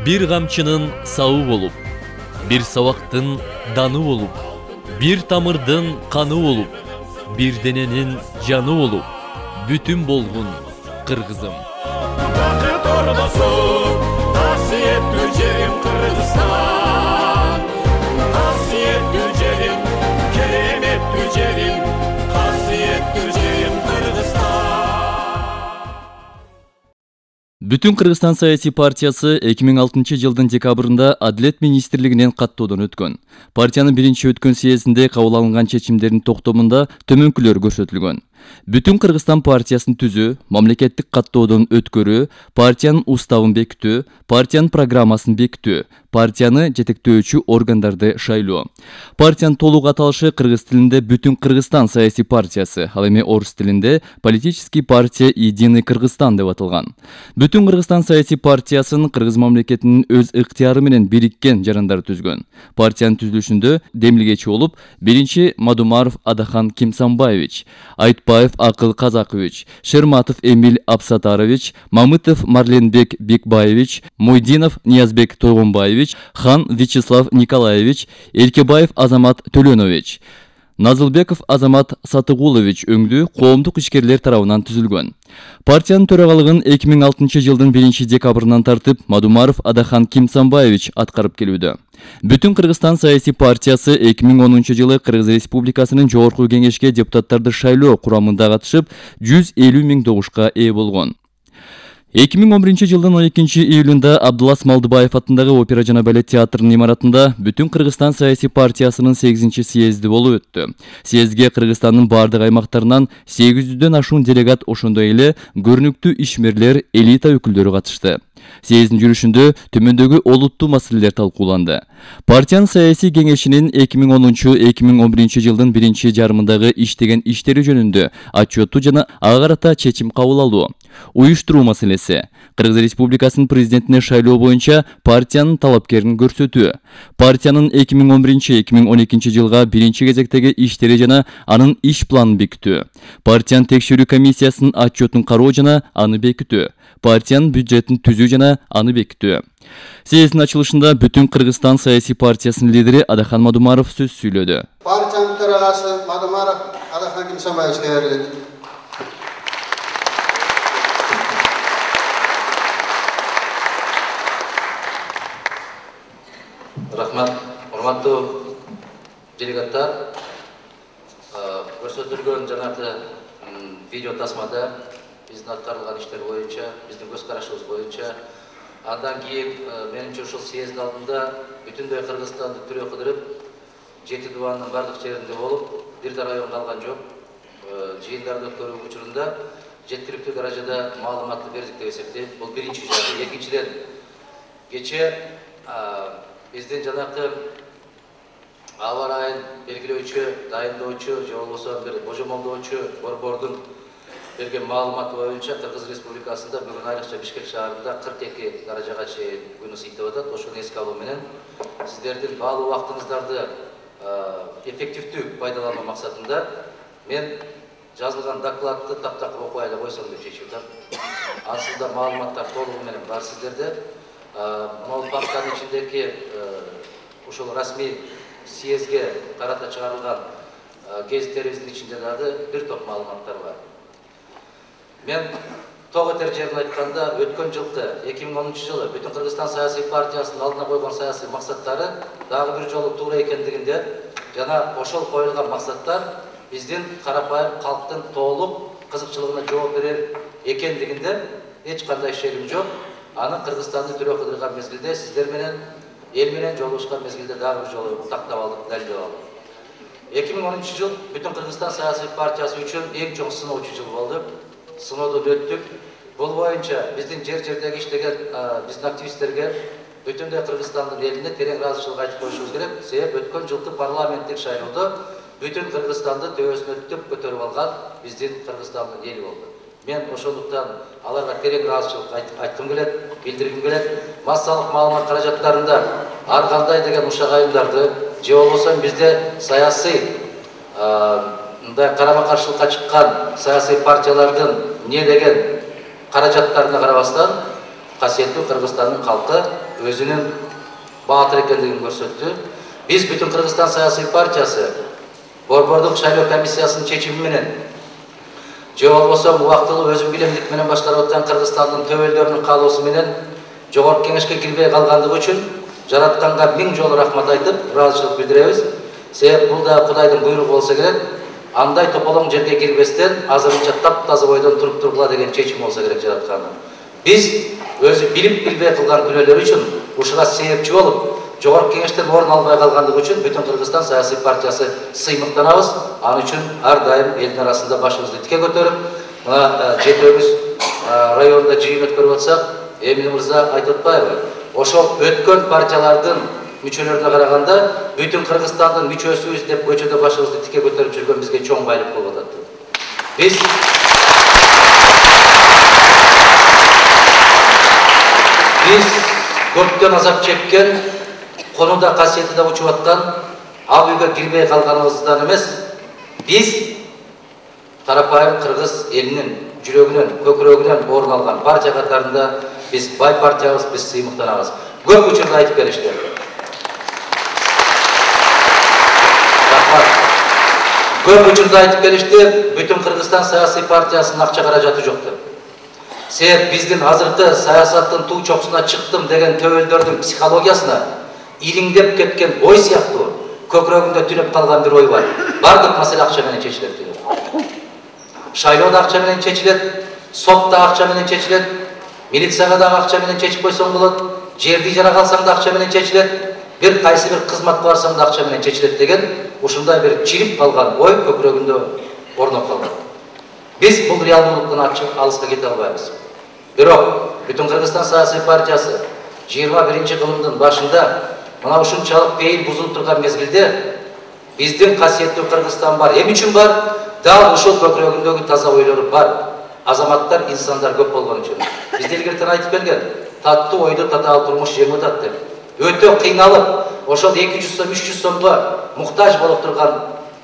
Bir камчынын сауы болуп, bir сабактын даны болуп, bir тамырдын каны болуп, bir дененин жаны болуп, бүтүн болгун кыргызым. Бакыт ордосу, касиеттүү жерим Кыргызстан. Касиеттүү жерим, кереметтүү жерим, касиеттүү жерим Кыргызстан. Бүтүн Кыргызстан саясий партиясы 2006 жылдын декабрында Адилет министрлигинен каттоодон өткөн. Партиянын биринчи өткөн съездинде кабыл алынган чечимдердин токтомунда төмөнкүлөр көрсөтүлгөн. Бүтүн Кыргызстан партиясын түзүү, мамлекеттик каттоодон өткөрүү, партиянын уставын бекитүү, партиянын программасын бекитүү, партияны жетектөөчү органдарды шайлоо. Партиянын толук аталышы кыргыз тилинде Бүтүн Кыргызстан саясий партиясы, ал эми орус тилинде Политический партия Единый Кыргызстан деп аталган. Бүтүн Кыргызстан саясий партиясын кыргыз мамлекетинин өз ыктыяры менен бириккен жарандары түзгөн. Партиянын түзүлүшүндө демилгечи болуп, биринчи Мадумаров Адахан Кимсанбаевич, Айтбаев Акыл Казакович, Шерматов Эмиль Абсатарович, Мамытов Марленбек Бекбаевич, Мойдинов Ниязбек Тойгонбаевич, Хан Вячеслав Николаевич, Эркебаев Азамат Төлөнович, Назылбеков Азамат Сатыгулович өңдүү коомдук ишкерлер тарабынан түзүлгөн. Партиянын төрагалыгын 2006 жылдын 1 декабрынан тартып Мадумаров Адахан Кимсанбаевич аткарып келүүдө. Бүтүн Кыргызстан саясий партиясы 2010 жылы Кыргыз Республикасынын Жогорку Кеңешке депутаттарды шайлоо курамында катышып 150 000 добушка ээ болгон. 2011 жылдын 12 июлунда Абдулас Малдыбаев атындагы опера жана балет театрынын имаратында Бүтүн Кыргызстан саясий партиясынын 8-чи съезди болуп өттү. Съездге Кыргызстандын бардык аймактарынан 800дөн ашуун делегат, ошондой эле көрүнүктүү ишмерлер, элита өкүлдөрү катышты. Съездин жүрүшүндө төмөндөгү олуттуу маселелер талкууланды. Партиянын саясий кеңешинин 2010-2011 жылдын 1 жарымындагы иштеген иштери жөнүндө отчетту жана ага карата чечим кабыл алуу. Уюштуруу маселеси. Кыргыз Республикасынын президентине шайлоо боюнча партиянын талапкерин көрсөтүү. Партиянын 2011-2012 жылга биринчи кезектеги иштери жана анын иш планын бекитүү. Партиянын текшерүү комиссиясынын отчетун кароо жана аны бекитүү. Партиянын бюджетин түзүү жана аны бекитүү. Съездин ачылышында Бүтүн Кыргызстан саясий партиясынын лидери Адахан Мадумаров сөз сүйлөдү. Партиянын төрагасы Мадумаров Адахан Кимсанбаевичке берилет. Рахмат, урматтуу делегаттар, көрсөтүлгөн жанагы видео тасмада биздин аткарылган иштер боюнча, биздин көз карашыбыз боюнча, андан кийин менимче ушул съезд алдында бүтүндөй Кыргызстанды түрөө кыдырып, 7 дубанын бардык жеринде болуп, бир да район калган жок. Жыйындарды өткөрүү учурунда жеткиликтүү даражада маалыматты бердик деп эсептейм. Бул биринчи жагы. Экинчиден, кече биздин жанакы аба ырайын белгилөөчү, дайындоочу, же болбосо бир божомолдоочу борбордун берген маалыматы боюнча Кыргыз Республикасында бүгүн айрыкча Бишкек шаарында 42 даражага чейин күн ысыйтып атат. Ошону эске алуу менен сиздердин баалуу убактыңыздарды эффективдүү пайдалануу максатында мен жазылган докладты таптакыр окуй эле койсом деп чечип атам. Ансызда маалыматтар толугу менен бар сиздерде. Могул папканын ичиндеги ушул расмий съездге карата чыгарылган гезиттерибиздин ичинде дагы бир топ маалыматтар бар. Мен ток этер жерин айтканда, өткөн жылкы 2010 жылы Бүтүн Кыргызстан саясий партиясынын алдына койгон саясий максаттары дагы бир жолу туура экендигинде жана ошол коюлган максаттар биздин карапайым калктын толук кызыкчылыгына жооп берер экендигинде эч кандай шегим жок. Аны Кыргызстанды түрөө кыдырган мезгилде сиздер менен эл менен жолугушкан мезгилде дагы бир жолу тактап алдык, далилдеп алдык. 2010 жыл Бүтүн Кыргызстан саясий партиясы үчүн эң чоң сыноочу жыл болду. Сыноодон өттүк. Бул боюнча биздин жер-жердеги иштеген биздин активисттерге бүтүндөй Кыргызстандын элине терең ыраазычылык айтып коюшубуз керек. Себеп өткөн жылкы парламенттик шайлоодо бүтүн Кыргызстанды төбөсүнө түп көтөрүп алган биздин Кыргызстандын эли болду. Мен ошондуктан аларга терең ыраазычылык айткым келет, билдиргим келет. Массалык маалымат каражаттарында ар кандай деген ушак айымдарды же болбосо бизде саясий мындай карама каршылыкка чыккан саясий партиялардын эмне деген каражаттарына карабастан касиеттүү Кыргызстандын халкы өзүнүн баатыр экендигин көрсөттү. Биз бүтүн Кыргызстан саясий партиясы борбордук шайлоо комиссиясынын чечими менен же болбосо убактылуу өзүм билемдик менен башкарып аткан Кыргызстандын төбөлдөрүнүн каалоосу менен жогорку кеңешке кирбей калгандыгы үчүн жаратканга 1000 жолу рахмат айтып, ыраазычылык билдиребиз. Себеп бул да Кудайдын буйругу болсо керек. Андай тополоң жерге кирбестен азырынча таптаза бойдон туруп тургула деген чечим болсо керек жаратканын. Биз өзү билип билбей кылган күнөөлөр үчүн ушуга себепчи болуп, жогорку кеңештен орун албай калгандыгы үчүн бүтүн Кыргызстан саясий партиясы сыймыктанабыз. Аны үчүн ар дайым элдин арасында башыбызды тике көтөрүп, мына жетөөбүз районунда жыйын өткөрүп атсак, Эмин мырза айтып атпайбы? Ошол өткөн партиялардын мүчөлөрүнө караганда бүтүн Кыргызстандын мүчөсүбүз деп көчөдө башыбызды тике көтөрүп жүргөн бизге чоң байлык болуп атат. Биз көптөн азап чеккен, конуда касиети да учуп аткан, ал үйгө кирбей калганыбыздан эмес, биз тарапайым кыргыз элинин жүрөгүнөн, көкүрөгүнөн орун алган партия катарында биз бай партиябыз, биз сыймыктанабыз. Көп учурда айтып келишти. Көп учурда айтып келишти, бүтүн Кыргызстан саясий партиясынын акча каражаты жок деп. Себеп биздин азыркы саясаттын туу чокусуна чыктым деген төбөлдөрдүн психологиясына ириңдеп кеткен ой сыяктуу көкүрөгүндө түнөп калган бир ой бар. Бардык маселе акча менен чечилет деген. Шайлоо да акча менен чечилет, сот да акча менен чечилет, милицияга да акча менен чечип койсоң болот, жерди жара калсаң да акча менен чечилет, бир кайсы бир кызматка барсаң да акча менен чечилет деген ушундай бир чирип калган ой көкүрөгүндө орноп калган. Биз бул реалдуулуктан алыска кете албайбыз. Бирок бүтүн Кыргызстан саясий партиясы 21 кылымдын башында мына ушунчалык бейил бузулуп турган мезгилде биздин касиеттүү Кыргызстан бар. Эмне үчүн бар? Дал ушул көкүрөгүндөгү таза ойлору бар. Азаматтар, инсандар көп болгон үчүн. Бизде илгертен айтып келген, таттуу ойду татаал турмуш жеңип атат деп. Өтө кыйналып, ошол 200 сом, 300 сомго муктаж болуп турган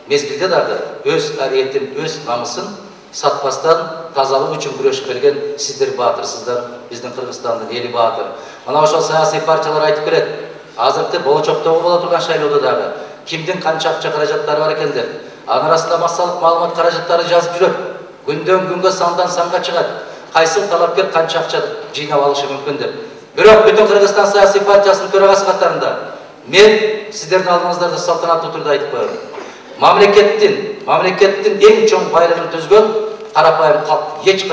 мезгилде дагы өз ариетин, өз намысын сатпастан тазалык үчүн күрөшүп келген сиздер баатырсыздар, биздин Кыргызстандын эли баатыр. Мына ошол саясий партиялар айтып келет. Азыркы болочоктогу боло турган шайлоодо дагы кимдин канча акча каражаттары бар экен деп. Анын арасында массалык маалымат каражаттары жазып жүрөт. Күндөн күнгө сандан санга чыгат. Кайсы талапкер канча акча жыйнап алышы мүмкүн деп. Бирок бүтүн Кыргызстан саясий партиясынын төрагасы катарында мен сиздердин алдыңыздарда салтанаттуу түрдө айтып коем. Мамлекеттин эң чоң байлыгын түзгөн карапайым калк эч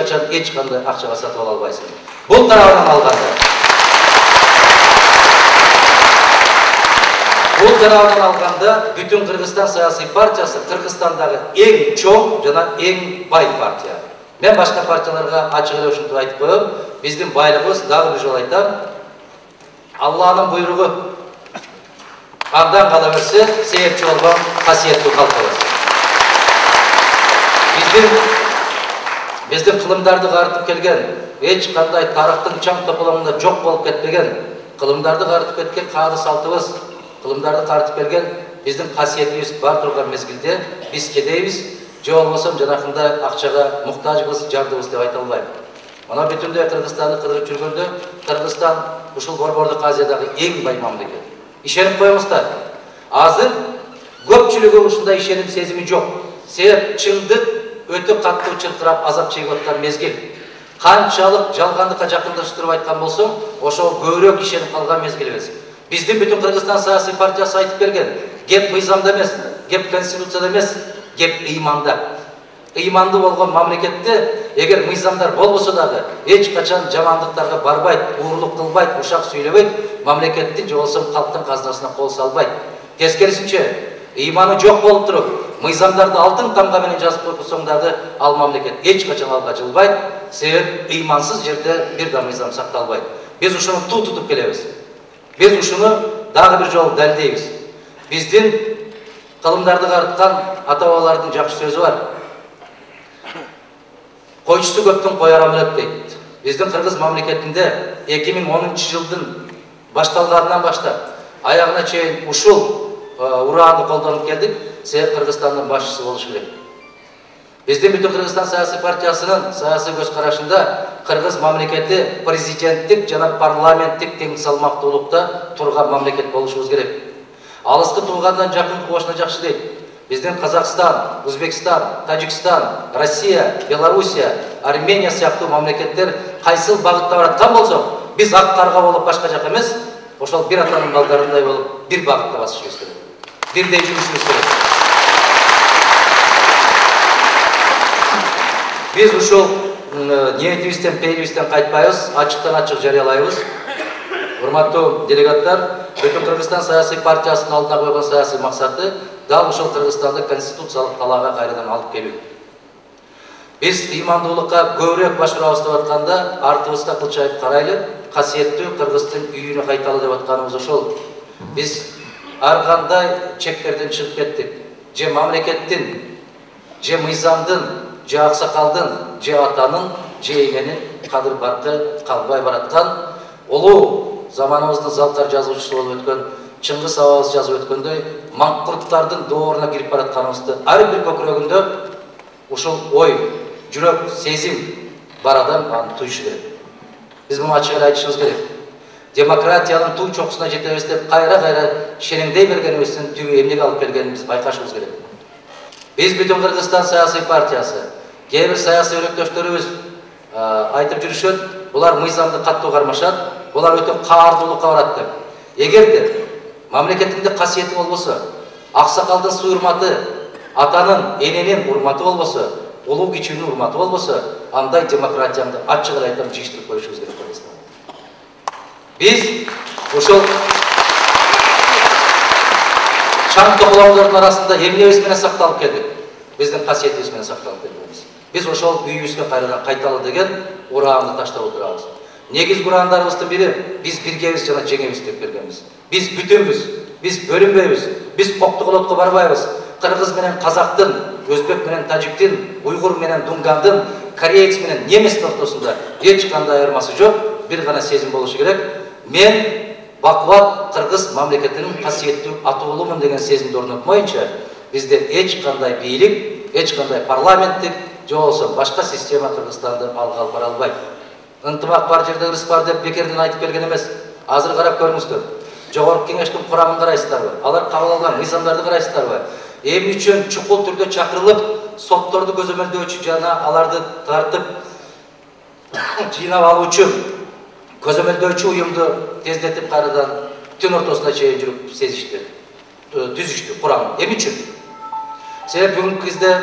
кандай акчага сатып ала албайсың. Бул тарабынан алганда бүтүн Кыргызстан саясий партиясы Кыргызстандагы эң чоң жана эң бай партия. Мен башка партияларга ачык эле ушинтип айтып коем. Биздин байлыгыбыз, дагы бир жолу айтам, Алланын буйругу. Андан кала берсе, себепчи болгон касиеттүү калкыбыз. Биздин кылымдарды карытып келген, эч кандай тарыхтын чаң тополоңунда жок болуп кетпеген, кылымдарды карытып кеткен каады салтыбыз, кылымдарды карытып келген биздин касиетибиз бар турган мезгилде биз кедейбиз, же болбосо жанакындай акчага муктажбыз, жардыбыз деп айта албайм. Мына бүтүндөй Кыргызстанды кыдырып жүргөндө, Кыргызстан ушул Борбордук Азиядагы эң бай мамлекет. Ишенип коюңуздар. Азыр көпчүлүгү ушундай ишеним сезими жок. Себеп чындык өтө каттуу чыркырап азап чегип аткан мезгил. Канчалык жалгандыкка жакындаштырып айткан болсоң, ошол көбүрөөк ишенип калган мезгилибиз. Биздин бүтүн Кыргызстан саясий партиясы айтып келген, кеп мыйзамда эмес, кеп конституцияда эмес, кеп ыйманда. Ыйманды болгон мамлекетте эгер мыйзамдар болбосо дагы эч качан жамандыктарга барбайт, уурлук кылбайт, ушак сүйлөбөйт, мамлекеттин же болбосо калктын казынасына кол салбайт. Тескерисинче, ыйманы жок болуп туруп, мыйзамдарды алтын тамга менен жазып койсоң дагы ал мамлекет эч качан алга жылбайт, себеп ыймансыз жерде бир да мыйзам сакталбайт. Биз ушуну туу тутуп келебиз. Биз ушуну дагы бир жолу далилдейбиз. Биздин кылымдарды карыткан ата-бабалардын жакшы сөзү бар. Койчусу көптүн коярам өлөт дейт. Биздин Кыргыз мамлекетинде 2010 жылдын башталганынан баштап аягына чейин ушул ураанды колдонуп келдик. Себеп Кыргызстандын башчысы болуш керек. Биздин Бүтүн Кыргызстан саясий партиясынын саясий көз карашында кыргыз мамлекети президенттик жана парламенттик тең салмактуулукта турган мамлекет болушубуз керек. Алыскы туугандан жакын кошуна жакшы дейт. Биздин Казакстан, Өзбекстан, Тажикстан, Россия, Белоруссия, Армения сыяктуу мамлекеттер кайсыл багытта бараткан болсок, биз ак карга болуп башка жака эмес, ошол бир атанын балдарындай болуп бир багытта басышыбыз керек. Бирдей жүрүшүбүз керек. Биз ушул ниетибизден, пейилибизден кайтпайбыз, ачыктан ачык жарыялайбыз. Урматтуу делегаттар, Бүтүн Кыргызстан саясий партиясынын алдына койгон саясий максаты дал ушул Кыргызстанды конституциялык талаага кайрадан алып келүү. Биз ыймандуулукка көбүрөөк баш урабыз деп атканда, артыбызга кылчайып карайлы, касиеттүү Кыргыздын үйүнө кайталы деп атканыбыз ошол. Биз ар кандай чектерден чыгып кеттик. Же мамлекеттин, же мыйзамдын, же аксакалдын, же атанын, же эненин кадыр-баркы калбай бараткан улуу заманыбыздын залкар жазуучусу болуп өткөн Чыңгыз абабыз жазып өткөндөй, маңкурттардын дооруна кирип баратканыбызды ар бир көкүрөгүндө ушул ой, жүрөк, сезим бар адам аны туюшу керек. Биз муну ачык эле айтышыбыз керек. Демократиянын туу чокусуна жетебиз деп кайра шереңдей бергенибиздин түбү эмнеге алып келгенин байкашыбыз керек. Биз Бүтүн Кыргызстан саясий партиясы, кээ бир саясий өнөктөштөрүбүз айтып жүрүшөт, булар мыйзамды каттуу кармашат, булар өтө каардуулукка барат деп. Эгерде мамлекетинде касиети болбосо, аксакалдын суйурматы, атанын, эненин урматы болбосо, улуу кичүүнүн урматы болбосо, андай демократиянды ачык эле айтам жыйыштырып коюшубуз керек Кыргызстан. Биз ошол чаң тополоңдордун арасында эмнебиз менен сакталып келдик? Биздин касиетибиз менен сакталып келдик. Биз ошол үйүбүзгө кайрадан кайталы деген ураанды таштап отурабыз. Негизги ураандарыбыздын бири биз биргебиз жана жеңебиз деп келгенбиз. Биз бүтүнбүз, биз бөлүнбөйбүз, биз коктуголотко барбайбыз. Кыргыз менен казактын, өзбек менен тажиктин, уйгур менен дунгандын, кореец менен неместин ортосунда эч кандай айырмасы жок, бир гана сезим болушу керек. Мен бакубат кыргыз мамлекетинин касиеттүү атуулумун деген сезимди орнотмоюнча, бизде эч кандай бийлик, эч кандай парламенттик же болбосо башка система Кыргызстанды алга алып бара албайт. Ынтымак бар жерде ырыс бар деп бекерден айтып келген эмес. Азыр карап көрүңүздөр. Жогорку кеңештин курамын карайсыздарбы? Алар кабыл алган мыйзамдарды карайсыздарбы? Эмне үчүн чукул түрдө чакырылып, сотторду көзөмөлдөөчү жана аларды тартып жыйнап алуучу көзөмөлдөөчү уюмду тездетип кайрадан түн ортосуна чейин жүрүп сезишти, түзүштү курамын. Эмне үчүн? Себеби бүгүнкү кезде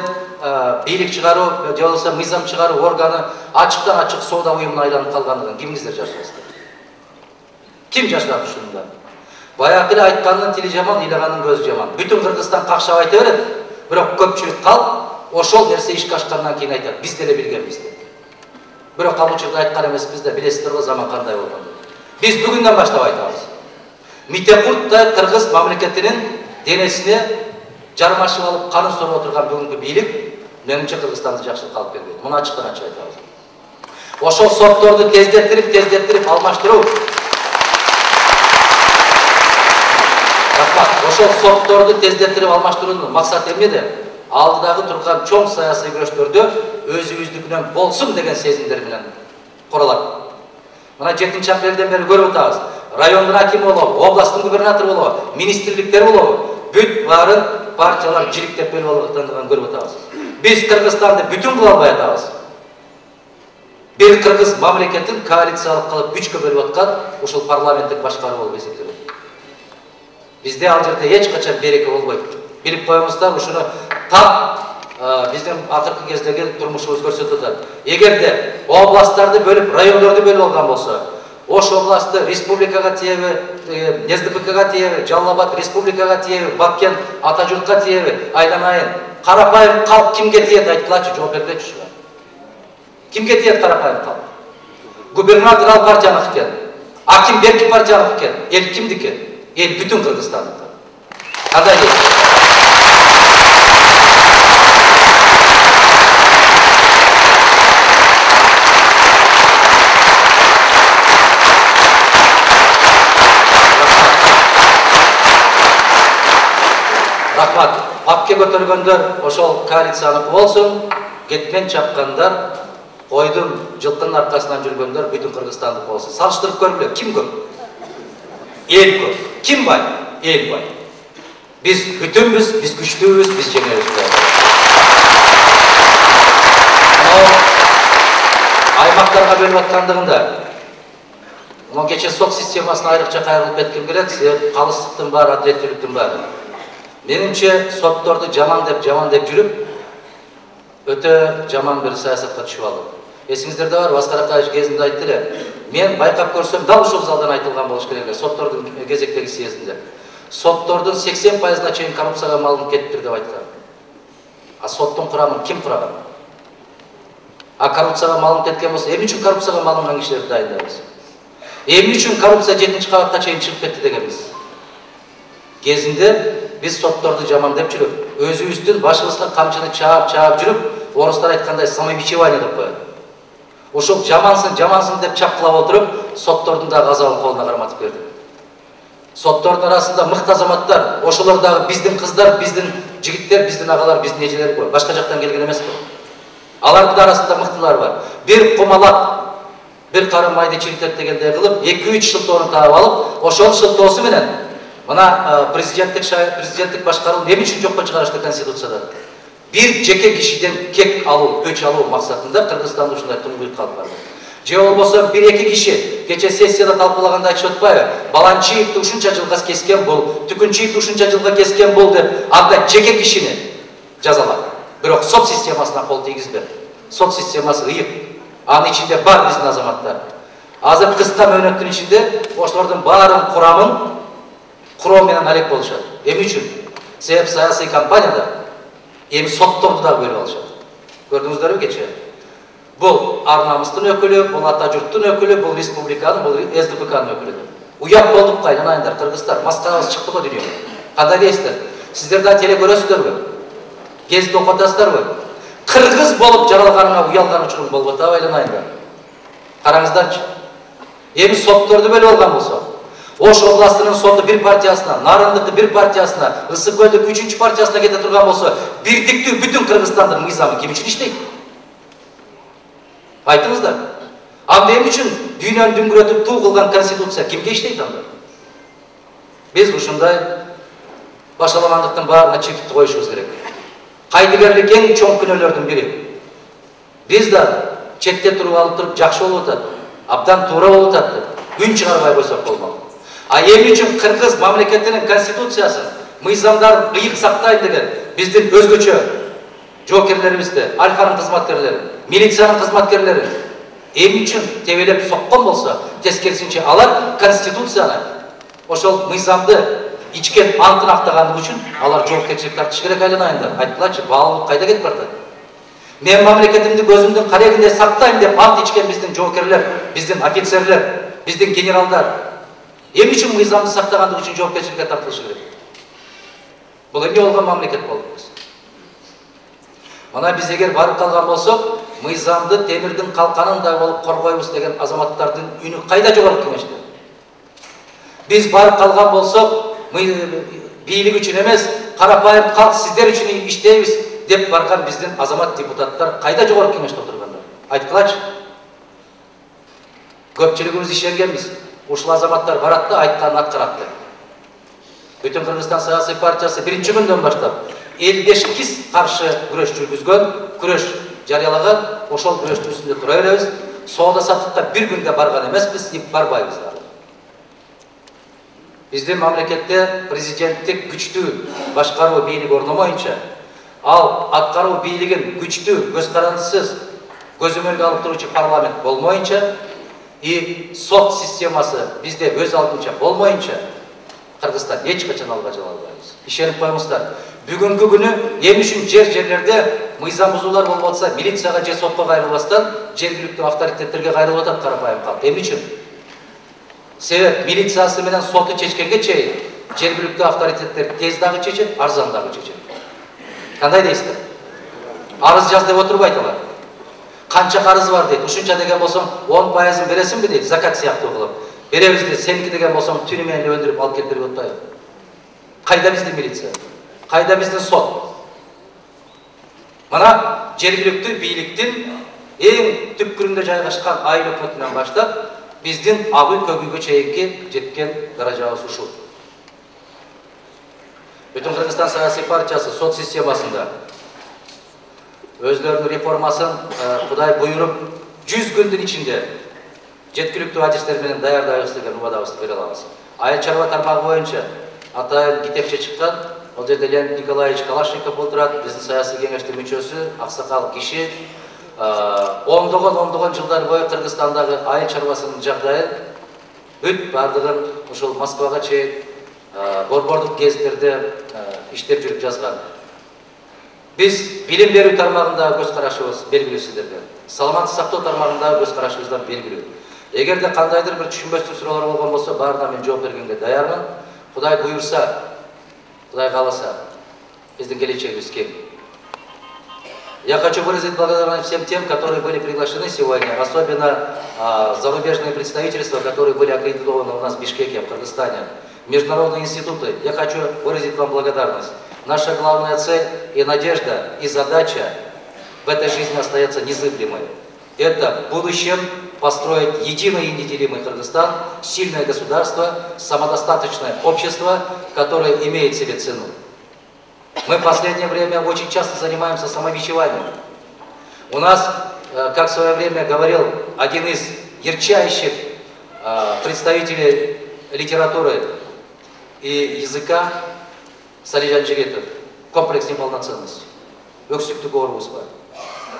бийлик чыгаруу же болбосо мыйзам чыгаруу органы ачыктан ачык соода уюмуна айланып калгандыгын кимиңиздер жашырасыздар? Ким жашырат ушунда? Баягы эле айткандын тили жаман, ыйлагандын көзү жаман. Бүтүн Кыргызстан какшап айта берет, бирок көпчүлүк калп ошол нерсе ишке ашкандан кийин айтат. Биз деле билгенбиз деп. Бирок ал учурда айткан эмеспиз да, билесиздер го заман кандай болгонун. Биз бүгүндөн баштап айтабыз. Митекурттай кыргыз мамлекетинин денесине жармашып алып канын сорып отурган бүгүнкү бийлик менимче Кыргызстанды жакшылыкка алып келбейт. Муну ачыктан ачык айтабыз. Ошол сотторду тездеттирип алмаштыруу. Ошол сотторду тездеттирип алмаштыруунун максаты эмнеде? Алдыдагы турган чоң саясий күрөштөрдө өзүбүздүкүнөн болсун деген сезимдер менен королот. Мына 7-апрелден бери көрүп атабыз. Райондун акими болобу, областтын губернатору болобу, министрликтер болобу, бүт баарын партиялар жириктеп берип алгандыгын көрүп атабыз. Биз Кыргызстанды бүтүн кыла албай атабыз. Бир кыргыз мамлекетин коалициялык кылып күчкө бөлүп аткан ушул парламенттик башкаруу болуп эсептелет. Бизде ал жерде эч качан береке болбойт. Билип коюңуздар, ушуну тап биздин акыркы кездеги турмушубуз көрсөтүп атат. Эгерде областтарды бөлүп, райондорду бөлүп алган болсо, Ош областы республикага тиеби, СДПКга тиеби, Жалал Абад республикага тиеби, Баткен ата журтка тиеби, айланайын. Карапайым калк кимге тиет айткылачы, жооп бергилечи. Кимге тиет карапайым калк? Губернатор ал партияныкы экен. Аким берки партияныкы экен. Эл кимдики? Эл бүтүн Кыргызстандыкы. Кандай эл? Рахмат. Папке көтөргөндөр ошол коалицияныкы болсун. кетмен чапкандар, койдун жылкынын аркасынан жүргөндөр бүтүн Кыргызстандык болсо. Салыштырып көргүлө, ким көп? Эл көп. Ким бай? Эл бай. Biz bütünbüz, biz güçlüyüz, biz jеңебиз. Аймактарга бөлүп аткандыгында мына кече сот системасына айрыкча кайрылып кетким келет. Себеп калыстыктын баары, адилеттүүлүктүн баары. Менимче сотторду жаман деп жүрүп, өтө жаман бир саясатка түшүп алдык. Эсиңиздерде бар, Аскар Акаевич кезинде айтты эле. Мен байкап көрсөм, дал ушул залдан айтылган болуш керек, соттордун кезектеги съездинде. Соттордун 80%-на чейин коррупцияга малынып кетиптир деп айткан. А соттун курамын ким кураган? А коррупцияга малынып кеткен болсо, эмне үчүн коррупцияга малынган кишилерди дайындайбыз? Эмне үчүн коррупция 7-кабатка чейин чыгып кетти дегенбиз? Кезинде биз сотторду жаман деп жүрүп, өзүбүздүн башыбызга камчыны чаап жүрүп, орустар айткандай самобичевание деп коет. Ошол жамансың деп чапкылап отуруп, соттордун да газабын колуна карматып бердик. Соттордун арасында мыкты азаматтар, ошолор дагы биздин кыздар, биздин жигиттер, биздин агалар, биздин эжелер бар. Башка жактан келген эмес бул. Алардын арасында мыктылар бар. Бир кумалак, бир карын майды чиртет дегендей кылып, 2-3 шылтоону таап алып, ошол шылтоосу менен мына президенттик башкаруу эмне үчүн жокко чыгарышты Конституцияда? Бир жеке кишиден кек алуу, өч алуу максатында Кыргызстанда ушундай туңгуйт калып бар. Же болбосо 1-2 киши кече сессияда талкуулаганда айтышып атпайбы? Баланчиевди ушунча жылга кескен бул, Түкүнчиевди ушунча жылга кескен бул деп, анда жеке кишини жазалап. Бирок сот системасына кол тийгизбе. Сот системасы ыйык. Анын ичинде бар биздин азаматтар. Азыр кыска мөөнөттүн ичинде ошолордун баарын куроо менен алек болушат. Эмне үчүн? Себеп саясий кампанияда эми сотторду да бөлүп алышат. Көрдүңүздөрбү кече? Бул ар намыстын өкүлү, бул ата журттун өкүлү, бул республиканын, бул СДПКнын өкүлү. Уят болдук айланайындар, кыргыздар, маскарабыз чыкты го дүйнөгө. Кандай дейсиздер? Сиздер да теле көрөсүздөрбү? Гезит окуп атасыздарбы? Кыргыз болуп жаралганыңа уялган учуруң болуп атабы айланайындар? Караңыздарчы. Эми сотторду бөлүп алган болсо, Ош областынын соты бир партиясына, Нарындыкы бир партиясына, Ысык көлдүк 3-чү партиясына кете турган болсо, бирдиктүү бүтүн Кыргызстандын мыйзамы ким үчүн иштейт? Айтыңыздар. Анда эмне үчүн дүйнөнү дүңгүрөтүп туу кылган конституция кимге иштейт анда? Биз ушундай башаламандыктын баарына чектик коюшубуз керек. Кайдыгерлик эң чоң күнөөлөрдүн бири. Биз да четте туруп алып туруп жакшы болуп атат, абдан туура болуп атат деп үн чыгарбай койсок болмок. А эмне үчүн Кыргыз мамлекетинин конституциясын, мыйзамдарын ыйык сактайт деген биздин өзгөчө жоокерлерибизди, Альфанын кызматкерлери, милициянын кызматкерлери эмне үчүн тебелеп соккон болсо, тескерисинче алар конституцияны, ошол мыйзамды ичкен антын актаганлыгы үчүн алар жоопкерчилик тартыш керек айланайындар. Айткылачы, баалуулук кайда кетип барат? Мен мамлекетимди көзүмдүн карегинде сактайм деп ант ичкен биздин жоокерлер, биздин офицерлер, биздин генералдар эмне үчүн мыйзамды сактагандыгы үчүн жоопкерчиликке тартылышы керек? Бул эмне болгон мамлекет болуп биз? Мына биз эгер барып калган болсок, мыйзамды темирдин калканындай болуп коргойбуз деген азаматтардын үнү кайда жогорку кеңеште? Биз барып калган болсок, бийлик үчүн эмес, карапайым калк сиздер үчүн иштейбиз деп барган биздин азамат депутаттар кайда жогорку кеңеште отургандар? Айткылачы. Көпчүлүгүбүз ишенгенбиз. Ушул азаматтар барат да айтканын аткарат деп. Бүтүн Кыргызстан саясий партиясы биринчи күндөн баштап 52 каршы күрөш жүргүзгөн, күрөш жарыялаган, ошол күрөштүн үстүндө тура беребиз. Соода саттыкка бир күндө барган эмеспиз, барбайбыз да. Биздин мамлекетте президенттик күчтүү башкаруу бийлиги орномоюнча, ал аткаруу бийлигин күчтүү, көз карандысыз, көзөмөлгө алып туруучу парламент болмоюнча, сот системасы бизде өз алдынча болмоюнча, Кыргызстан эч качан алга жала албайбыз. Ишенип коюңуздар. Бүгүнкү күнү эмне үчүн жерлерде мыйзам бузуулар болуп атса, милицияга же сотко кайрылбастан жергиликтүү авторитеттерге кайрылып атат карапайым калк. Эмне үчүн? Себеп милициясы менен соту чечкенге чейин жергиликтүү авторитеттер тез дагы чечет, арзан дагы чечет. Кандай дейсиздер? Арыз жаз деп отурбайт алар. Канча карыз бар дейт. Ушунча деген болсоң 10%-ын бересиңби дейт, закат сыяктуу кылып. Беребиз дейт, сеники деген болсоң түнү менен өндүрүп алып келип берип атпайбы? Кайда биздин милиция? Кайда биздин сот? Мына жергиликтүү бийликтин эң түпкүрүндө жайгашкан айыл өкмөтүнөн баштап биздин ак үй көк үйгө чейинки жеткен даражабыз ушул. Бүтүн Кыргызстан саясий партиясы сот системасында өзлөрүнүн реформасын Кудай буйруп 100 күндүн ичинде жеткиликтүү адистер менен даярдайбыз деген убадабызды бере алабыз. Айыл чарба тармагы боюнча атайын китепче чыккан. Ол жерде Леонид Николаевич Калашников отурат, биздин саясий кеңештин мүчөсү, аксакал киши. Ондогон жылдар бою Кыргызстандагы айыл чарбасынын жагдайын бүт бардыгын ушул Москвага чейин борбордук гезиттерде иштеп жүрүп жазган. Биз билим берүү тармагындагы көз карашыбыз белгилүү сиздерге. Саламаттык сактоо тармагындагы көз карашыбыздан белгилүү. Эгерде кандайдыр бир түшүнбөстүк суроолор болгон болсо, баарына мен жооп бергенге даярмын. Кудай буйурса, Кудай кааласа, биздин келечегибиз кең. Я хочу выразить благодарность всем тем, которые были приглашены сегодня, особенно зарубежные представительства, которые были аккредитованы у нас в Бишкеке, в Кыргызстане, международные институты. Я хочу выразить вам благодарность. Наша главная цель и надежда, и задача в этой жизни остается незыблемой. Это в будущем построить единый и неделимый Кыргызстан, сильное государство, самодостаточное общество, которое имеет себе цену. Мы в последнее время очень часто занимаемся самобичеванием. У нас, как в свое время говорил один из ярчайших представителей литературы и языка, Салижан Жигитов, комплекс неполноценности.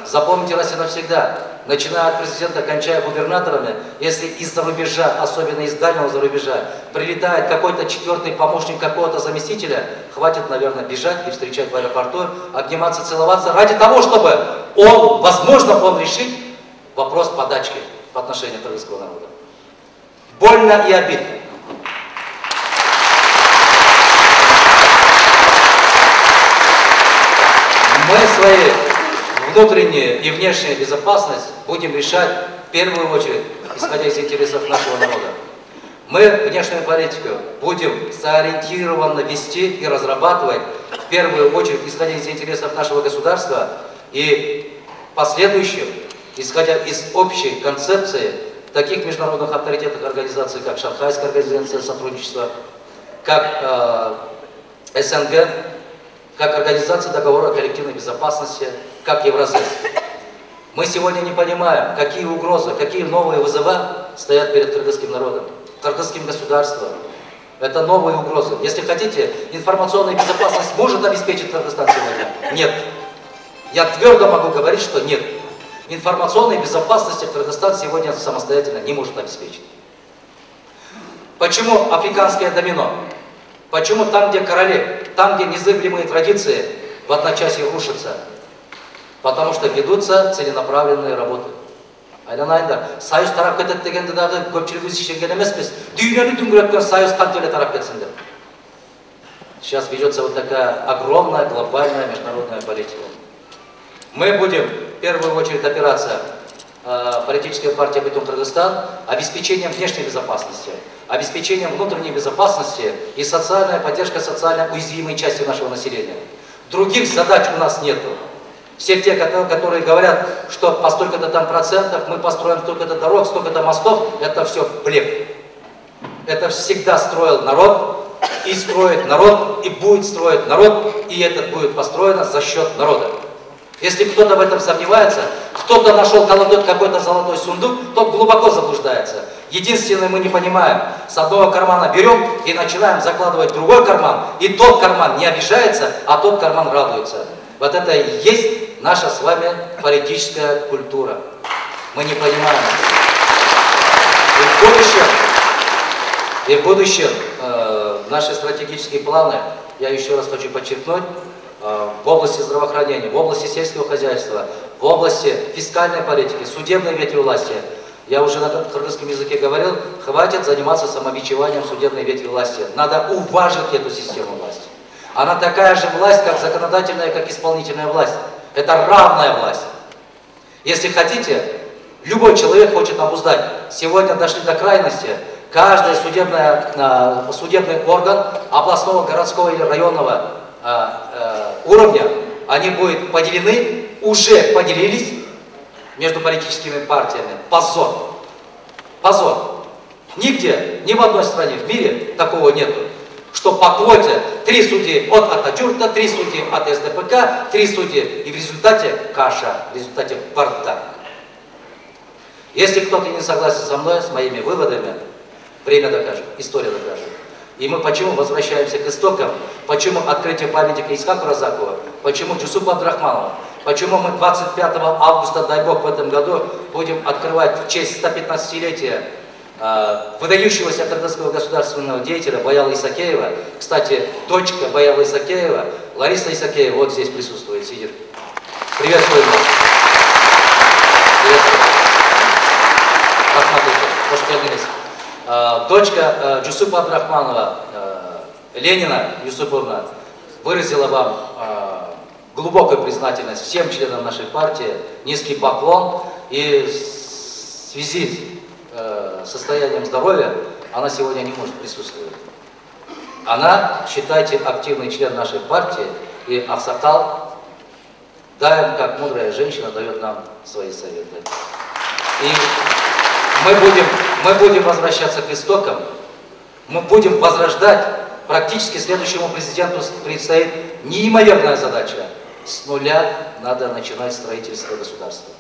Запомните раз и навсегда, начиная от президента, кончая губернаторами, если из-за рубежа, особенно из дальнего зарубежа, прилетает какой-то четвертый помощник какого-то заместителя, хватит, наверное, бежать и встречать в аэропорту, обниматься, целоваться, ради того, чтобы он, возможно, он решит вопрос подачки по отношению к кыргызского народа. Больно и обидно. Мы свои внутреннюю и внешнюю безопасность будем решать в первую очередь, исходя из интересов нашего народа. Мы внешнюю политику будем сориентированно вести и разрабатывать в первую очередь, исходя из интересов нашего государства, и в последующем, исходя из общей концепции таких международных авторитетных организаций, как Шанхайская организация сотрудничества, как СНГ, как Организация договора о коллективной безопасности, как Евразес. Мы сегодня не понимаем, какие угрозы, какие новые вызова стоят перед кыргызским народом, кыргызским государством. Это новые угрозы. Если хотите, информационная безопасность может обеспечить Кыргызстан сегодня? Нет. Я твердо могу говорить, что нет. Информационной безопасности Кыргызстан сегодня самостоятельно не может обеспечить. Почему африканское домино? Почему там, где короли, там, где незыблемые традиции, в одночасье рушатся? Потому что ведутся целенаправленные работы. Айланайында, союз тарап кетет дегенде дагы көпчүлүгүбүз ишенген эмеспиз. Дүйнөнү дүңгүрөткөн союз кантип тарап кетсин деп. Сейчас ведется вот такая огромная глобальная международная политика. Мы будем, в первую очередь, опираться политическая партия «Бүтүн Кыргызстан» обеспечением внешней безопасности, обеспечением внутренней безопасности и социальная поддержка социально уязвимой части нашего населения. Других задач у нас нет. Все те, которые говорят, что по столько-то там процентов мы построим столько-то дорог, столько-то мостов, это все блеф. Это всегда строил народ, и строит народ, и будет строить народ, и это будет построено за счет народа. Если кто-то в этом сомневается, кто-то нашел какой-то золотой сундук, тот глубоко заблуждается. Единственное, мы не понимаем, с одного кармана берем и начинаем закладывать в другой карман, и тот карман не обижается, а тот карман радуется. Вот это и есть наша с вами политическая культура. Мы не понимаем. И в будущем наши стратегические планы, я еще раз хочу подчеркнуть, в области здравоохранения, в области сельского хозяйства, в области фискальной политики, судебной ветви власти. Я уже на кыргызском языке говорил, хватит заниматься самобичеванием судебной ветви власти. Надо уважить эту систему власти. Она такая же власть, как законодательная, как исполнительная власть. Это равная власть. Если хотите, любой человек хочет обуздать. Сегодня дошли до крайности. Каждый судебный орган областного, городского или районного уровня, они будут поделены уже поделились между политическими партиями. Позор. Позор. Нигде, ни в одной стране в мире такого нету, что по квоте 3 судьи от Ататюрка, 3 судьи от СДПК, 3 судьи, и в результате каша, в результате бардак. Если кто-то не согласен со мной, с моими выводами, время докажет, история докажет. И мы почему возвращаемся к истокам, почему открытие памятника Исхаку Разакову, почему Джусупу Абдрахманову, почему мы 25 августа, дай бог, в этом году будем открывать в честь 115-летия выдающегося кыргызского государственного деятеля Баяла Исакеева. Кстати, дочка Баяла Исакеева, Лариса Исакеева, вот здесь присутствует, сидит. Приветствую вас. Приветствую. Дочка Джусупа Абдрахманова, Ленина Юсуповна, выразила вам глубокую признательность всем членам нашей партии, низкий поклон, и в связи с состоянием здоровья она сегодня не может присутствовать. Она, считайте, активный член нашей партии, и Аксакал, даем, как мудрая женщина, дает нам свои советы. И мы будем возвращаться к истокам, мы будем возрождать. Практически следующему президенту предстоит неимоверная задача. С нуля надо начинать строительство государства.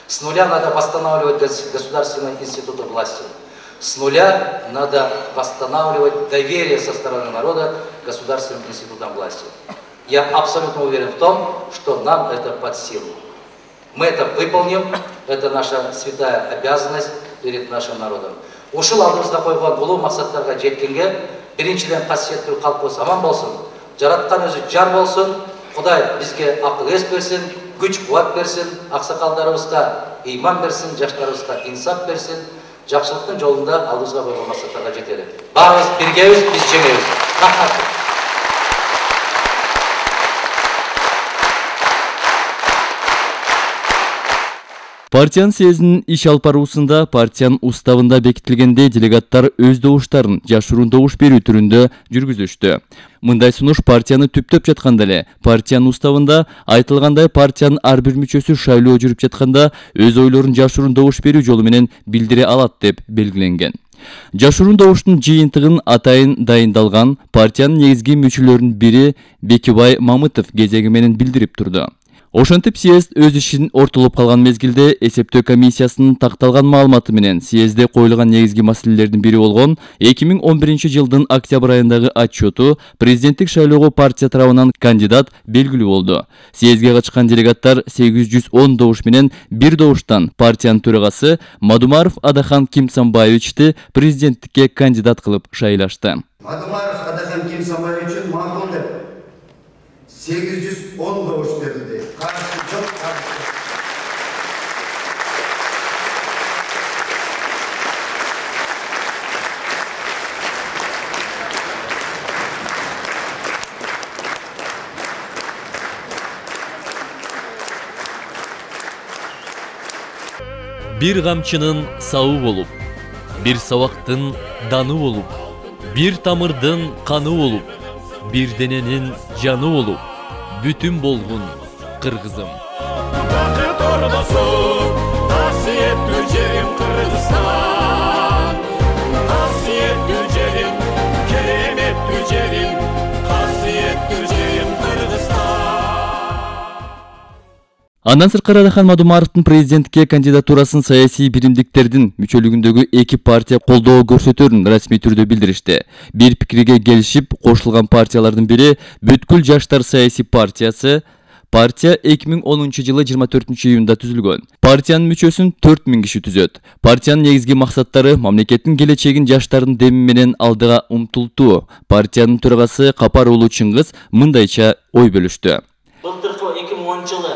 С нуля надо восстанавливать государственные институты власти. С нуля надо восстанавливать доверие со стороны народа к государственным институтам власти. Я абсолютно уверен в том, что нам это под силу. Мы это выполним, это наша святая обязанность перед нашим народом. Ушыл алдымызға қойған бұл мақсаттарға жеткенге, біріншіден қасиетті халқымыз аман болсын, жаратқан өзі жар болсын, Құдай бізге ақыл ес берсін, күш қуат берсін, ақсақалдарымызға иман берсін, жастарымызға инсап берсін, жақсылықтың жолында алдымызға қойған мақсаттарға жетелік. Барымыз біргеміз, біз жеңеміз. Рахмет. Партиянын съездинин иш алып баруусунда партиянын уставында бекитилгендей делегаттар өз добуштарын жашыруун добуш берүү түрүндө жүргүзүштү. Мындай сунуш партияны түптөп жатканда эле, партиянын уставында айтылгандай партиянын ар бир мүчөсү шайлоо жүрүп жатканда өз ойлорун жашыруун добуш берүү жолу менен билдире алат деп белгиленген. Жашыруун добуштун жыйынтыгын атайын дайындалган партиянын негизги мүчөлөрүнүн бири Бекибай Мамытов кезеги менен билдирип турду. Ошентип съезд өз ишин ортолоп калган мезгилде эсептөө комиссиясынын такталган маалыматы менен съездде коюлган негизги маселелердин бири болгон 2011 жылдын октябрь айындагы отчету президенттик шайлоого партия тарабынан кандидат белгилүү болду. Съездге катышкан делегаттар 810 добуш менен бир добуштан партиянын төрагасы Мадумаров Адахан Кимсанбаевичти президенттикке кандидат кылып шайлашты. Мадумаров Адахан Кимсанбаевич макул деп 810 добуш берилди. Каршы жок, каршы. Bir камчынын сабы болуп, bir сабактын даны болуп, bir тамырдын каны болуп, bir дененин жаны болуп, бүтүн болгун кыргызым. Бақыт ордасы, қасиетті жерім Қырғызстан. Қасиетті жерім, кереметті жерім, қасиетті жерім Қырғызстан. Андан сырткары Адахан Мадумаровдун президенттикке кандидатурасын саясий биримдиктердин мүчөлүгүндөгү эки партия колдоо көрсөтөрүн расмий түрдө билдиришти. Бир пикирге келишип кошулган партиялардын бири Бүткүл жаштар саясий партиясы. Партия 2010 жылы 24 июнда түзүлгөн. Партиянын мүчөсүн 4000 киши түзөт. Партиянын негизги максаттары мамлекеттин келечегин жаштардын деми менен алдыга умтултуу. Партиянын төрагасы Капар уулу Чыңгыз мындайча ой бөлүштү. Былтыркы 2010 жылы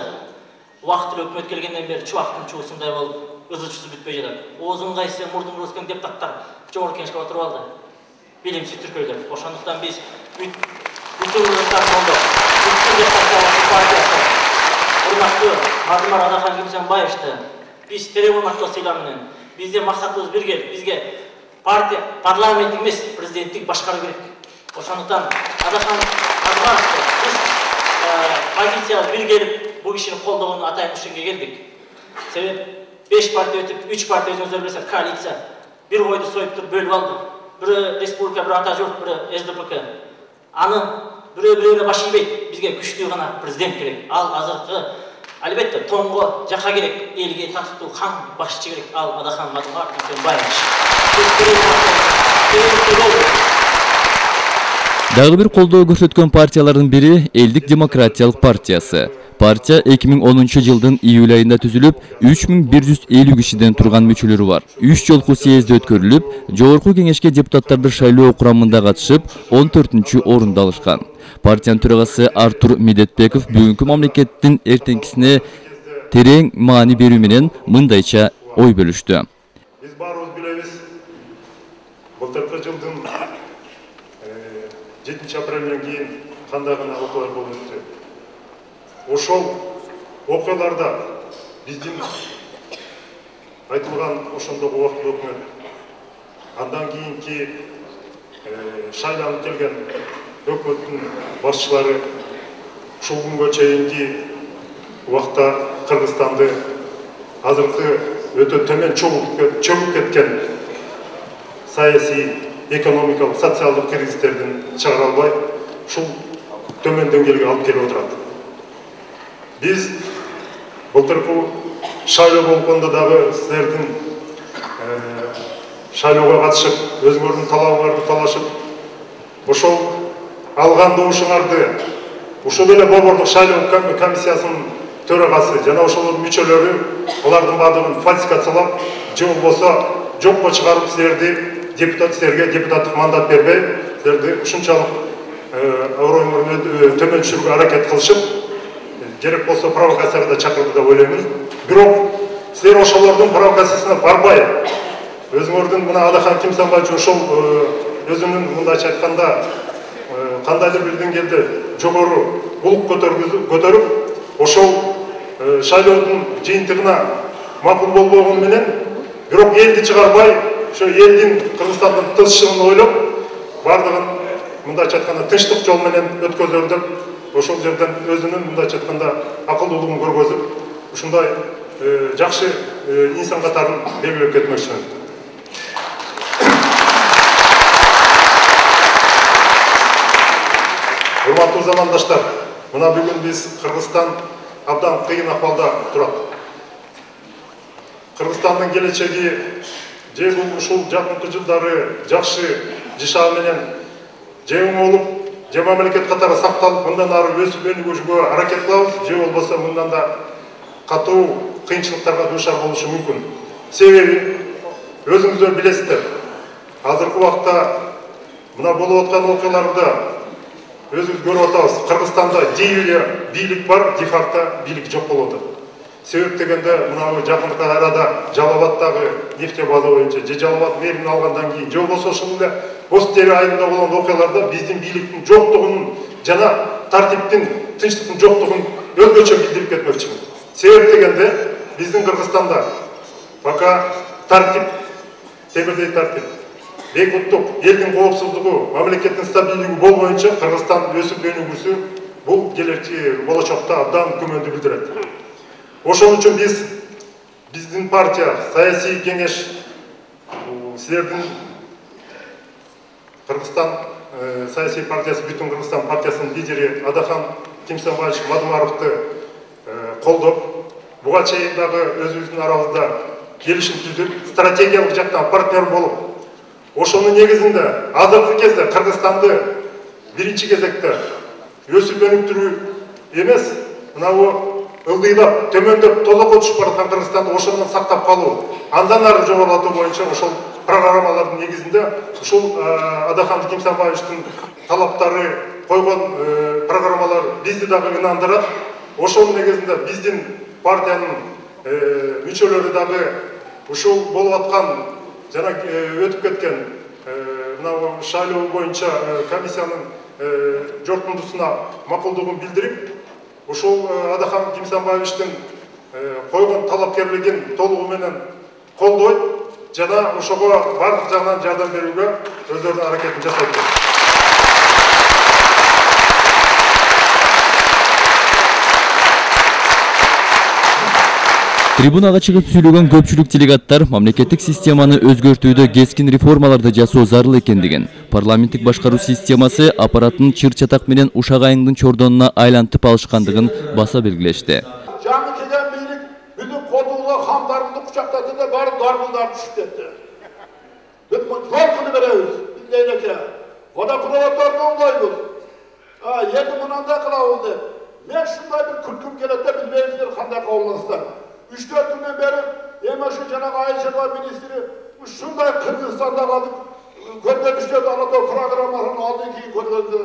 вакыттуу өкмөт келгенден бери чубактын чуусундай болуп, ызы-чусу бүтпөй жатат. Оозун кайсы мурдун өскөн депутаттар жогорку кеңешке отуруп алды. Билимсиз түркөйлөр. Ошондуктан биз бүтүн партиясы урматтуу Мадумар Адахан Кимсанбаевичти биз телефондо сыйлам менен биздин максатыбыз бирге, бизге партия парламент эмес, президенттик башкаруу керек. Ошондуктан Адахан Мадумаровди биз позициябыз биргелип бұл кишини колдогон атайын ушунга келдик. Себеп 5 партия өтүп, 3 партия өзүңүздөр билесиңер коалиция бир койду союп туруп бөлүп алды. Бири республика, бири ата журт, бири СДПК. Аны бирөө-бирөөне баш ийбейт. Бизге күчтүү гана президент керек. Ал азыркы албетте тоңго жака керек, элге татыктуу хан башчы керек. Ал Адахан Мадумаров Баевич. Дагы бир колдоо көрсөткөн партиялардын бири Элдик демократиялык партиясы. Партия 2010 жылдын июль айында түзүлүп, 3150 кишиден турган мүчөлөрү бар. 3 жолку съезд өткөрүлүп, жогорку кеңешке депутаттарды шайлоо курамында катышып, 14-орунду алышкан. Партиянын төрагасы Артур Медетбеков бүгүнкү мамлекеттин эртеңкисине терең маани берүү менен мындайча ой бөлүштү. Биз баарыбыз билебиз, былтыркы жылдын 7 апрелден кийин кандай гана окуялар болуп өттү. Ошол окуяларда биздин айтылган ошондогу убактылуу өкмөт, андан кийинки шайланып келген өкмөттүн башчылары ушул күнгө чейинки убакта Кыргызстанды азыркы өтө төмөн чөгүп кеткен саясий, экономикалык, социалдык кризистердин чыгара албай, ушул төмөн деңгээлге алып келип отурат. Биз былтыркы шайлоо болгондо дагы силердин шайлоого катышып, өзүңөрдүн талабыңарды талашып, ошол алган добушуңарды ушул эле Борбордук шайлоо комиссиясынын төрагасы жана ошолордун мүчөлөрү алардын баардыгын фальсификациялап, же болбосо жокко чыгарып силерге депутаттык мандат бербей, силерди ушунчалык аброюңөрдү төмөн түшүрүүгө аракет кылышып, керек болсо провокацияга да чакырды деп ойлоймун. Бирок силер ошолордун провокациясына барбай, өзүңөрдүн мына Адахан Кимсанбаевич ошол өзүнүн мындайча айтканда кандайдыр бир деңгээлде жогору улук көтөрүп, ошол шайлоодун жыйынтыгына макул болбогону менен, бирок элди чыгарбай, ошо элдин Кыргызстандын тынччылыгын ойлоп, бардыгын мындайча айтканда тынчтык жол менен өткөзөр деп, ошол жерден өзүнүн мындайча айтканда акылдуулугун көргөзүп, ушундай жакшы инсан катарын белгилеп кетмөкчүмүн. Урматтуу замандаштар, мына бүгүн биз Кыргызстан абдан кыйын акыбалда турат. Кыргызстандын келечеги же ушул жакынкы жылдары жакшы жашоо менен же оңолуп, же мамлекет катары сакталып, мындан ары өсүп өнүгүүгө аракет кылабыз, же болбосо мындан да катуу кыйынчылыктарга дуушар болушу мүмкүн. Себеби өзүңүздөр билесиздер, азыркы убакта мына болуп аткан окуяларда өзүбүз көрүп атабыз. Кыргызстанда бийлик бар, де-факто бийлик жок болуп атат. Себеп дегенде, мына жакынкы арада Жалал-Абадтагы нефтебаза боюнча, же Жалал-Абад мэрин алгандан кийин, же болбосо ошол эле Ост-Тери айылында болгон окуяларда биздин бийликтин жоктугун жана тартиптин, тынчтыктын жоктугун өзгөчө билдирип кетмөкчүмүн. Себеп дегенде, биздин Кыргызстанда пока тартип, темирдей тартип, бейкуттук, элдин коопсуздугу, мамлекеттин стабилдиги болбоюнча Кыргызстан өсүп өнүгүүсү бул келечек болочокто абдан күмөндү билдирет. Ошол үчүн биздин партия, саясий кеңеш, силердин Кыргызстан саясий партиясы, Бүтүн Кыргызстан партиясынын лидери Адахан Кимсанбаевич Мадумаровду колдоп, буга чейин дагы өзүбүздүн арабызда келишим түзүп, стратегиялык жактан партнер болуп, ошонун негизинде азыркы кезде Кыргызстанды биринчи кезекте өсүп өнүктүрүү эмес, мынабу ылдыйлап, төмөндөп, тозокко түшүп бараткан Кыргызстанды ошондон сактап калуу, андан ары жогорулатуу боюнча ошол программалардын негизинде ушул Адахан Кимсанбаевичтин талаптары койгон программалар бизди дагы ынандырат. Ошол негизинде биздин партиянын мүчөлөрү дагы ушул болуп аткан жана өтүп кеткен мына шайлоо боюнча комиссиянын жортундусуна макулдугун билдирип, ушул Адахан Кимсанбаевичтин койгон талапкерлигин толугу менен колдойт жана ошого бардык жагынан жардам берүүгө өздөрүнүн аракетин жасайт. Трибунага чыгып сүйлөгөн көпчүлүк делегаттар мамлекеттик системаны өзгөртүүдө кескин реформаларды жасоо зарыл экендигин, парламенттик башкаруу системасы аппараттын чыр-чатак менен ушак айыңдын чордонуна айлантып алышкандыгын баса белгилешти. Жаңы келген бийлик биздин котууга хамдарымды кучактады да баары дарбылдар түшүп кетти. Biz жол беребиз, biz Leyleке. Водопроводдорду оңдойбуз. Endi mınanda kılavuz деп. Men şunday bir külküm keledi de bilmeyizler kандай kavulmasızlar. 3-4 günden beri hemen şu Cenab-ı Ayşe'de ministri şunday Kırgızistan'da kaldık. Görmemişlerdi Anadolu programlarının aldığı ki görmedi.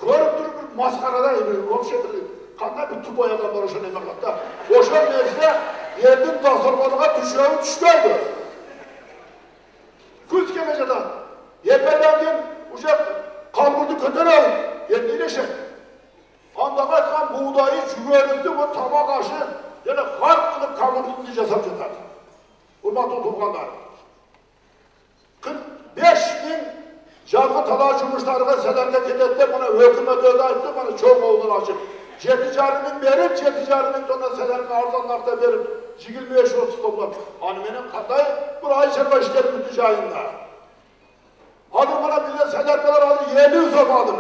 Görüp durup bir maskarada bir komşedir. Kanday bir tuboy adam var o şöyle emeklatta. O şöyle neyse yerden dastormanıga düşüyor düşmeydi. Kız gelecekten. Yeperlerden uşak kalburdu kötüne alın. Yendiğine şey. Anda kaçkan buğdayı çüverizi bu tabak aşı yani harp kılıp kamurduğunu diyeceğiz hapçılar. Hürmatlı tuğanlar. 45 bin jargı talaşmışlarına selerle gidetti bana hükümet öde etti bana çok olduğunu açıp. Ceticarının verip ceticarının sonra selerini arzanlarda verip çigilmeye şu tutulmak. Hani benim katay burayı çerme işleri mütücayında. Hadi bana bize selerler aldı 700 olmadı.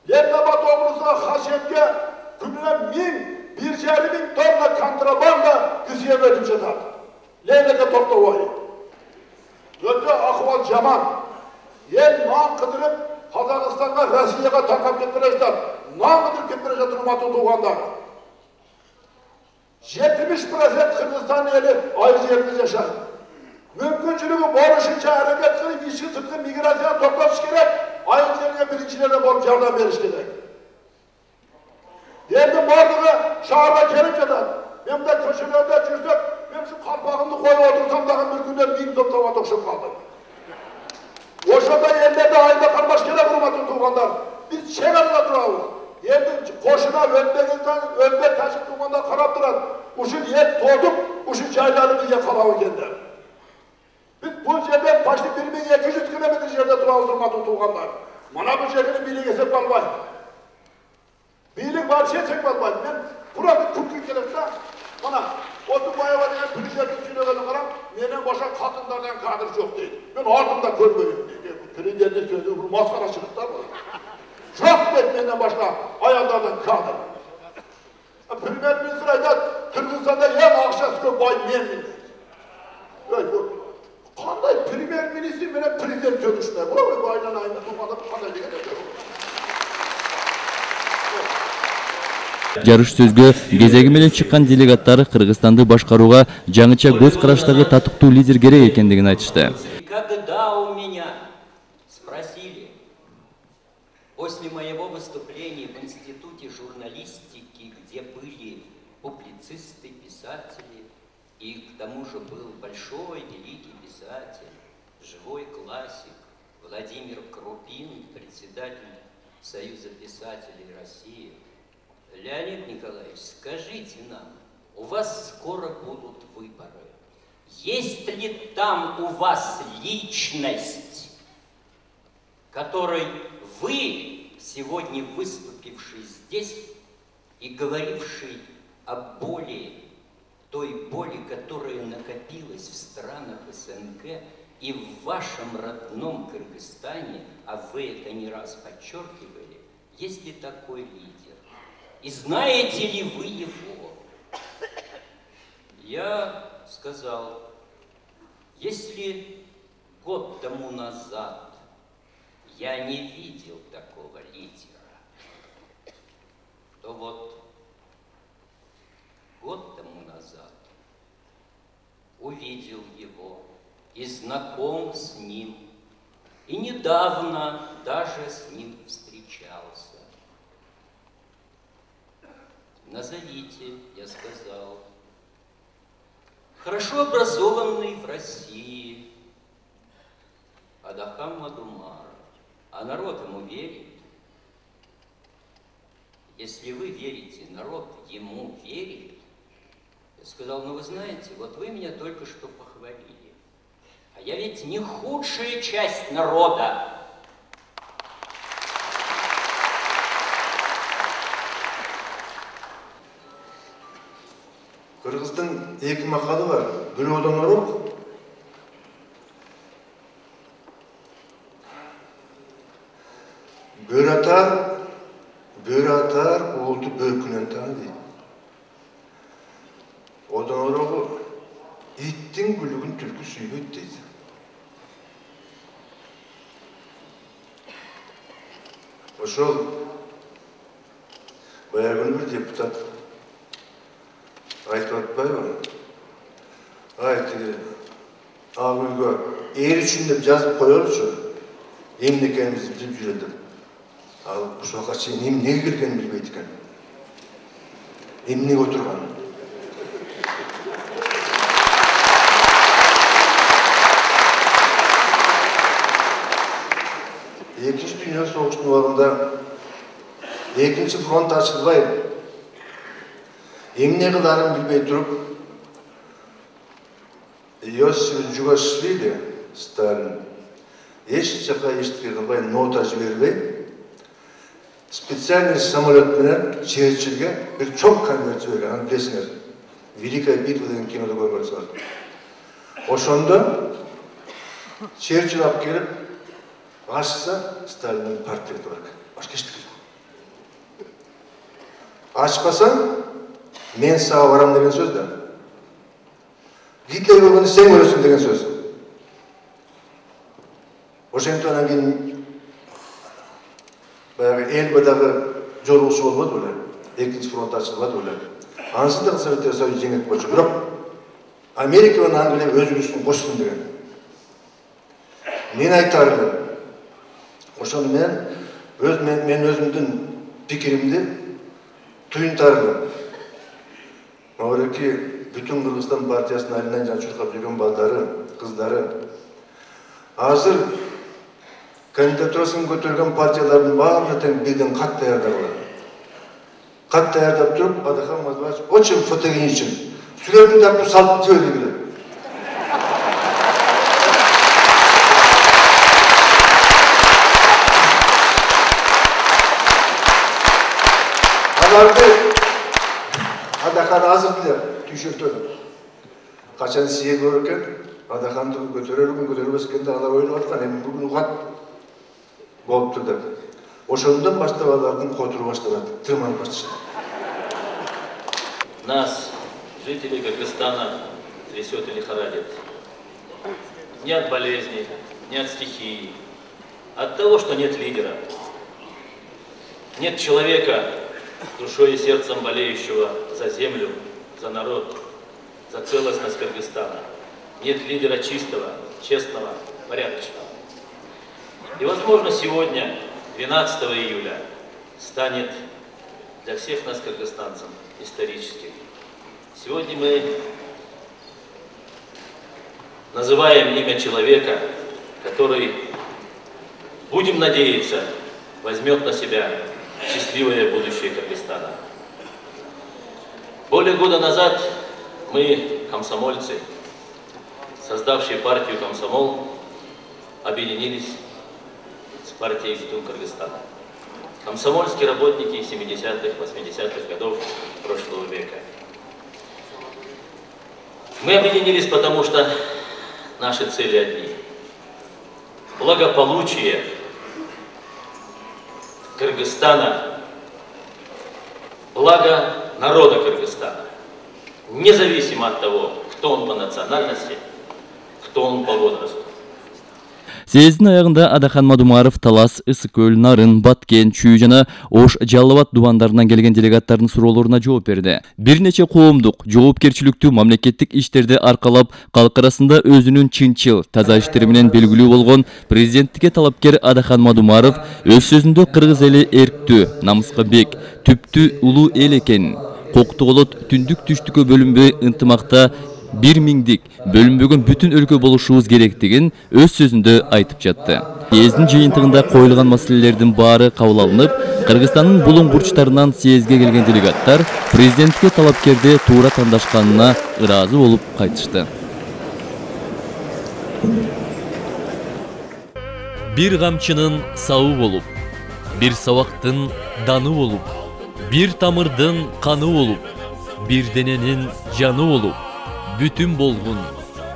Yerlebat obruzuna haşetke gününe 1,5 tonna kontrabanda güzeye ödüm çatar. Leyleke topta olayı. Öte ahval jaman. Yer nan kıdırıp Kazakistan'a, Rusya'ya takap getirecekler. Nan kıdırıp getirecekler hürmatlı tuğanlar. 70% Kırgızistan eli ayrıca yerinde yaşar. Mümkünçülüğü boruşunca hareket kılıp işi sıtkı migrasyona toplamış gerek. Ayrıca yerine birincilerine borç yardım veriş gerek. Yerdim vardığı şahara gelince de benim de köşelerde çüzdük. Ben şu kalpağımda koyup otursam da bir günden 1000 toplama tokşup kaldım. O şurada yerlerde ayında karmaş gerek hürmatlı tuğanlar. Biz çevrede durağız. Yerdim koşuna önde taşıp tuğanlar karap duran. Uşun yer doğduk, uşun çaylarını yakalavı kendi. Biz bu yerden başlı 1200 kilometre yerde durağız hürmatlı tuğanlar. Mana bu yerinin birliği esep almayın. Birlik var şey çekmez bayım. Ben burada Türkiye gelirse bana Otubayeva denen prezidentin söylegeni karam, menen başka kadınlardan kadir yok değil. Ben altımda görmeyim. Prezidentin söylediği bu maskaraçılıklar var. Çok değil menden başka ayarlardan kadir. Premier Minister ayda Kırgızistan'da en akşası köp bayım men bildi. Öyle bu. Kanday Premier Minister menen prezident söylüşler. Bu aynen tutmadan kanday degen yok. Жарыш сөзгө кезеги менен чыккан делегаттар Кыргызстанды башкарууга жаңыча көз караштагы татыктуу лидер керек экендигин айтышты. Когда у меня спросили после моего выступления в Институте журналистики, где были публицисты, писатели, и к тому же был большой, великий писатель, живой классик Владимир Крупин, председатель Союза писателей России, Леонид Николаевич, скажите нам, у вас скоро будут выборы. Есть ли там у вас личность, которой вы, сегодня выступивший здесь и говоривший о боли, той боли, которая накопилась в странах СНГ и в вашем родном Кыргызстане, а вы это не раз подчеркивали, есть ли такой лидер? И знаете ли вы его? Я сказал, если год тому назад я не видел такого лидера, то вот год тому назад увидел его и знаком с ним, и недавно даже с ним встречался. Назовите, я сказал, хорошо образованный в России Адахам Мадумаров, а народ ему верит. Если вы верите, народ ему верит, я сказал, ну вы знаете, вот вы меня только что похвалили, а я ведь не худшая часть народа. Кыргыздын эки макалы бар. Бирөөдөн ороқ. Бөрі атар, уылды бөркінен тағы дейді. Одан орағы иттің күлігін түлкі сүйбейді дейді. Ошол баягын бір депутат айтып атпайбы? Айты, ақ үйге ел үшін деп жазып қойылшы, емнекенімізді деп жүреді. Ал ошоға чейин эмнеге келгенин билбейт экен. Эмнеге отурганын. Экинчи дүйнө согуштун убагында экинчи фронт ачылбай, эмне кыларын билбей туруп, Иосиф Джугашвили, Сталин, эч жака эчтеке кылбай, нота жибербей, специальный самолет менен Черчилльге bir çok конверт жиберген, аны билесиңер. Великая битва деген кинода көргөнсүңөр. Ошондо Черчилль алып келип, ачса Сталиндин портрети бар экен. Башка эчтеке жок. Ачпасаң, мен сага барам деген сөз да. Гитлер көргөндө сен көрөсүң деген сөз. Ошентип кийин баягы Элбадагы жолугушу болбоду беле, экинчи фронт ачылбады беле. Анысы да Советтер Союзу жеңет болчу, бирок Америка менен Англия өз үлүсүн кошсун деген. Мен айтар элем. Ошону мен өзүмдүн пикиримди туюнтар элем. Морки бүтүн Кыргызстан партиясынын айынан жан чуркап жүргөн балдары, кыздары азыр кандидатурасын көтөргөн партиялардын баарына тең бирден кат даярдагыла. Кат даярдап туруп, Адахан Мазбаевич очень фотогеничен. Сүрөтүн тартып салып жиберди келет. Аларды Адахан азыр деле түйшөлтөдү. Качан сие көрөр экен, Адаханды көтөрөрүн, көтөрбөс экенде алар ойлоп аткан, эми бүгүн угат болупту деп. Ошондон баштап алардын котору башталат, тырманып башташат. Нас, жителей Кыргызстана, трясет и лихорадит. Не от болезней, не от стихии, от того, что нет лидера. Нет человека, душой и сердцем болеющего за землю, за народ, за целостность Кыргызстана. Нет лидера чистого, честного, порядочного. И, возможно, сегодня, 12 июля, станет для всех нас, кыргызстанцев, историческим. Сегодня мы называем имя человека, который, будем надеяться, возьмет на себя счастливое будущее Кыргызстана. Более года назад мы, комсомольцы, создавшие партию «Комсомол», объединились с партией «Бүтүн Кыргызстана». Комсомольские работники 70-х, 80-х годов прошлого века. Мы объединились, потому что наши цели одни. Благополучие Кыргызстана, благо народа Кыргызстана, независимо от того, кто он по национальности, кто он по возрасту. Съездин аягында Адахан Мадумаров Талас, Ысыкөл, Нарын, Баткен, Чүй жана Ош, Жалал Абад дубандарынан келген делегаттардын суроолоруна жооп берди. Бир нече коомдук, жоопкерчиликтүү мамлекеттик иштерди аркалап, калк арасында өзүнүн чынчыл, таза иштери менен белгилүү болгон президенттикке талапкер Адахан Мадумаров өз сөзүндө кыргыз эли эрктүү, намыска бек, түптүү улуу эл экенин, коктуголот түндүк түштүккө бөлүнбөй ынтымакта 1000 бөлүнбөгөн бүтүн өлкө болушубуз керектигин өз сөзүндө айтып жатты. Съездин жыйынтыгында коюлган маселелердин баары кабыл алынып, Кыргызстандын булуң бурчтарынан съездге келген делегаттар президентке талапкерди туура тандашканына ыраазы болуп кайтышты. Бир камчынын сабы болуп, бир сабактын даны болуп, бир тамырдын каны болуп, bir denenin canı olup, bütün bolgun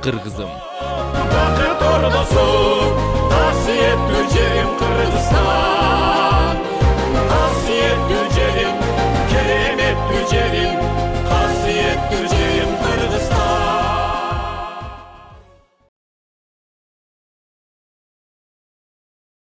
Kırgızım. Бақыт ордасы